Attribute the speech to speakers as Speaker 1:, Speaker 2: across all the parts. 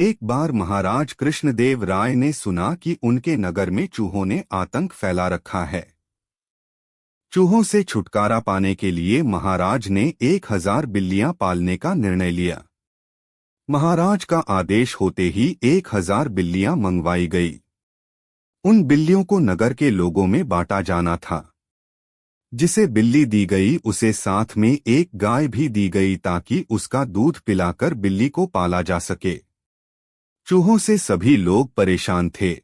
Speaker 1: एक बार महाराज कृष्णदेव राय ने सुना कि उनके नगर में चूहों ने आतंक फैला रखा है। चूहों से छुटकारा पाने के लिए महाराज ने 1000 बिल्लियां पालने का निर्णय लिया। महाराज का आदेश होते ही 1000 बिल्लियां मंगवाई गई। उन बिल्लियों को नगर के लोगों में बांटा जाना था। जिसे बिल्ली दी गई उसे साथ में एक गाय भी दी गई ताकि उसका दूध पिलाकर बिल्ली को पाला जा सके। चूहों से सभी लोग परेशान थे।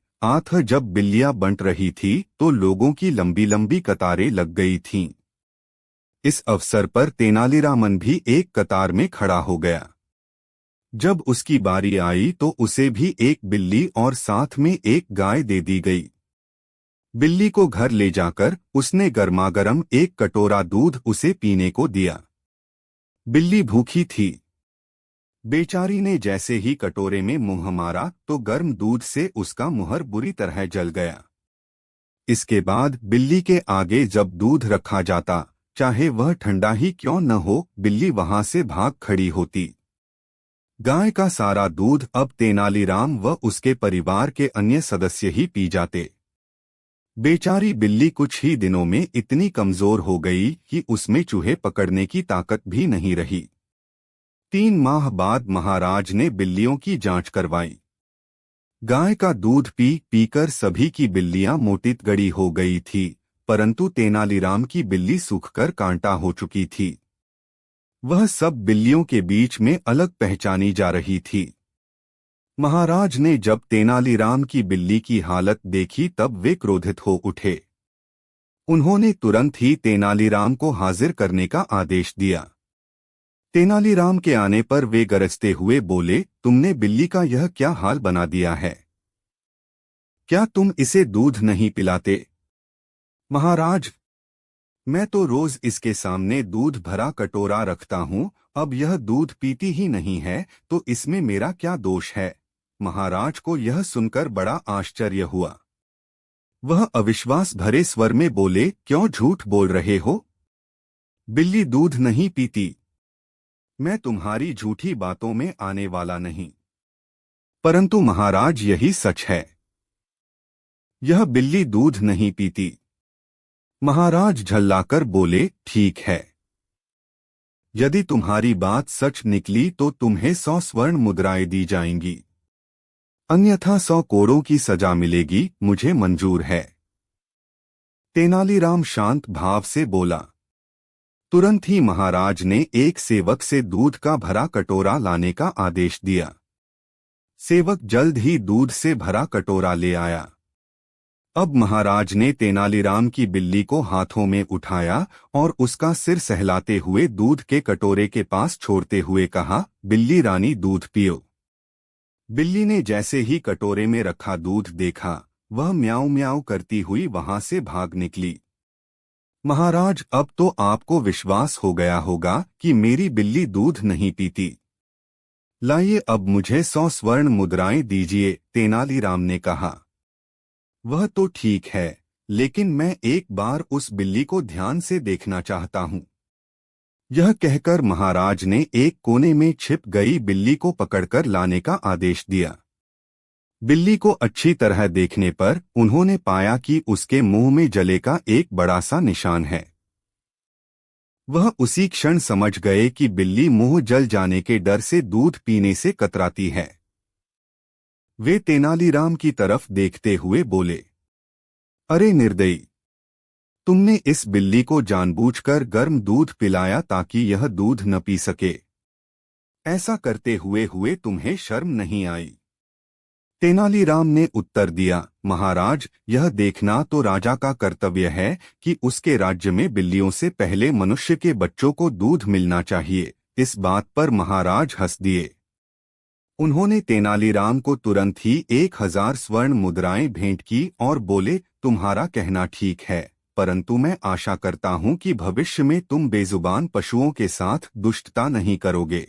Speaker 1: जब बिल्लियां बंट रही थी तो लोगों की लंबी लंबी कतारें लग गई थीं। इस अवसर पर तेनालीरामन भी एक कतार में खड़ा हो गया। जब उसकी बारी आई तो उसे भी एक बिल्ली और साथ में एक गाय दे दी गई। बिल्ली को घर ले जाकर उसने गर्मागर्म एक कटोरा दूध उसे पीने को दिया। बिल्ली भूखी थी। बेचारी ने जैसे ही कटोरे में मुंह मारा तो गर्म दूध से उसका मुंह बुरी तरह जल गया। इसके बाद बिल्ली के आगे जब दूध रखा जाता, चाहे वह ठंडा ही क्यों न हो, बिल्ली वहां से भाग खड़ी होती। गाय का सारा दूध अब तेनालीराम व उसके परिवार के अन्य सदस्य ही पी जाते। बेचारी बिल्ली कुछ ही दिनों में इतनी कमजोर हो गई कि उसमें चूहे पकड़ने की ताकत भी नहीं रही। 3 माह बाद महाराज ने बिल्लियों की जांच करवाई। गाय का दूध पी पीकर सभी की बिल्लियां मोटित गड़ी हो गई थी, परंतु तेनालीराम की बिल्ली सूखकर कांटा हो चुकी थी। वह सब बिल्लियों के बीच में अलग पहचानी जा रही थी। महाराज ने जब तेनालीराम की बिल्ली की हालत देखी तब वे क्रोधित हो उठे। उन्होंने तुरंत ही तेनालीराम को हाजिर करने का आदेश दिया। तेनालीराम के आने पर वे गरजते हुए बोले, तुमने बिल्ली का यह क्या हाल बना दिया है? क्या तुम इसे दूध नहीं पिलाते? महाराज, मैं तो रोज इसके सामने दूध भरा कटोरा रखता हूँ, अब यह दूध पीती ही नहीं है तो इसमें मेरा क्या दोष है? महाराज को यह सुनकर बड़ा आश्चर्य हुआ। वह अविश्वास भरे स्वर में बोले, क्यों झूठ बोल रहे हो? बिल्ली दूध नहीं पीती। मैं तुम्हारी झूठी बातों में आने वाला नहीं। परंतु महाराज यही सच है। यह बिल्ली दूध नहीं पीती। महाराज झल्लाकर बोले, ठीक है। यदि तुम्हारी बात सच निकली तो तुम्हें 100 स्वर्ण मुद्राएं दी जाएंगी, अन्यथा 100 कोड़ों की सजा मिलेगी। मुझे मंजूर है। तेनालीराम शांत भाव से बोला। तुरंत ही महाराज ने एक सेवक से दूध का भरा कटोरा लाने का आदेश दिया। सेवक जल्द ही दूध से भरा कटोरा ले आया। अब महाराज ने तेनालीराम की बिल्ली को हाथों में उठाया और उसका सिर सहलाते हुए दूध के कटोरे के पास छोड़ते हुए कहा, बिल्ली रानी दूध पियो। बिल्ली ने जैसे ही कटोरे में रखा दूध देखा, वह म्याऊं म्याऊं करती हुई वहां से भाग निकली। महाराज, अब तो आपको विश्वास हो गया होगा कि मेरी बिल्ली दूध नहीं पीती। लाइए अब मुझे 100 स्वर्ण मुद्राएं दीजिए, तेनालीराम ने कहा। वह तो ठीक है, लेकिन मैं एक बार उस बिल्ली को ध्यान से देखना चाहता हूँ। यह कहकर महाराज ने एक कोने में छिप गई बिल्ली को पकड़कर लाने का आदेश दिया। बिल्ली को अच्छी तरह देखने पर उन्होंने पाया कि उसके मुंह में जले का एक बड़ा सा निशान है। वह उसी क्षण समझ गए कि बिल्ली मुंह जल जाने के डर से दूध पीने से कतराती है। वे तेनालीराम की तरफ देखते हुए बोले, अरे निर्दयी, तुमने इस बिल्ली को जानबूझकर गर्म दूध पिलाया ताकि यह दूध न पी सके। ऐसा करते हुए तुम्हें शर्म नहीं आई? तेनालीराम ने उत्तर दिया, महाराज, यह देखना तो राजा का कर्तव्य है कि उसके राज्य में बिल्लियों से पहले मनुष्य के बच्चों को दूध मिलना चाहिए। इस बात पर महाराज हंस दिए। उन्होंने तेनालीराम को तुरंत ही 1000 स्वर्ण मुद्राएं भेंट की और बोले, तुम्हारा कहना ठीक है, परंतु मैं आशा करता हूं कि भविष्य में तुम बेजुबान पशुओं के साथ दुष्टता नहीं करोगे।